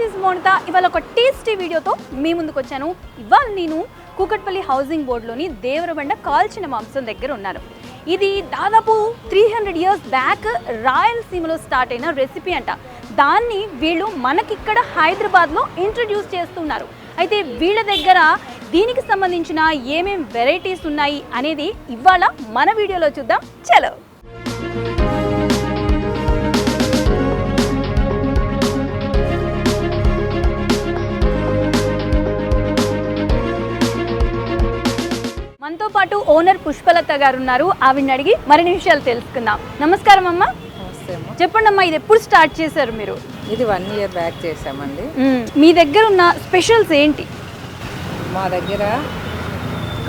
This is Monita. ఇవాళ ఒక tasty వీడియోతో మీ ముందుకు వచ్చాను. ఇవాళ నేను కూకట్పల్లి హౌసింగ్ బోర్డులోని దేవరబండ కాల్చిన మాంసం దగ్గర ఉన్నాను. ఇది దాదాపు 300 years బ్యాక్ రాయలసీమలో స్టార్ట్ అయిన రెసిపీ అంట. దాన్ని వీళ్ళు మనకిక్కడ హైదరాబాద్లో ఇంట్రడ్యూస్ చేస్తున్నారు. అయితే వీళ్ళ దగ్గర దీనికి సంబంధించిన ఏమేం వెరైటీస్ ఉన్నాయి అనేది ఇవాళ మన వీడియోలో చూద్దాం. చలో. మనతో పాటు ఓనర్ పుష్పలత గారు ఉన్నారు. ఆవిడని అడిగి మరిన్ని విషయాలు తెలుసుకుందాం. నమస్కారం అమ్మ. చెప్పండి అమ్మా, ఇది ఎప్పుడు స్టార్ట్ చేశారు మీరు? ఇది 1 year బ్యాక్ చేసామండి. మీ దగ్గర ఉన్న స్పెషల్స్ ఏంటి? మా దగ్గర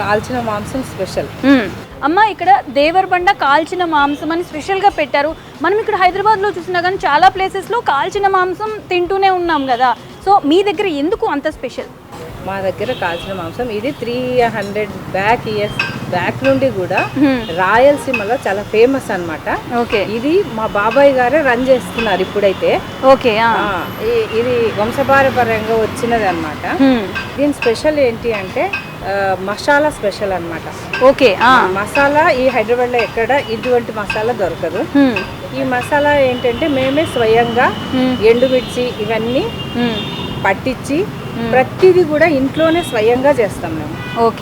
కాల్చిన మాంసం స్పెషల్. అమ్మ, ఇక్కడ దేవరబండ కాల్చిన మాంసం అని స్పెషల్గా పెట్టారు. మనం ఇక్కడ హైదరాబాద్లో చూసినా కానీ చాలా ప్లేసెస్లో కాల్చిన మాంసం తింటూనే ఉన్నాం కదా. సో మీ దగ్గర ఎందుకు అంత స్పెషల్? మా దగ్గర కాల్చిన మాంసం ఇది 300 years బ్యాక్ నుండి కూడా రాయలసీమలో చాలా ఫేమస్ అన్నమాట. ఓకే. ఇది మా బాబాయ్ గారే రన్ చేస్తున్నారు ఇప్పుడైతే. ఓకే. ఇది వంశపారపర్యంగా వచ్చినది అనమాట. దీని స్పెషల్ ఏంటి అంటే మసాలా స్పెషల్ అన్నమాట. ఓకే. మసాలా ఈ హైదరాబాద్లో ఎక్కడ ఇటువంటి మసాలా దొరకదు. ఈ మసాలా ఏంటంటే మేమే స్వయంగా ఎండుమిర్చి ఇవన్నీ పట్టించి ప్రతిదీ కూడా ఇంట్లోనే స్వయంగా చేస్తాం మేము. ఓకే.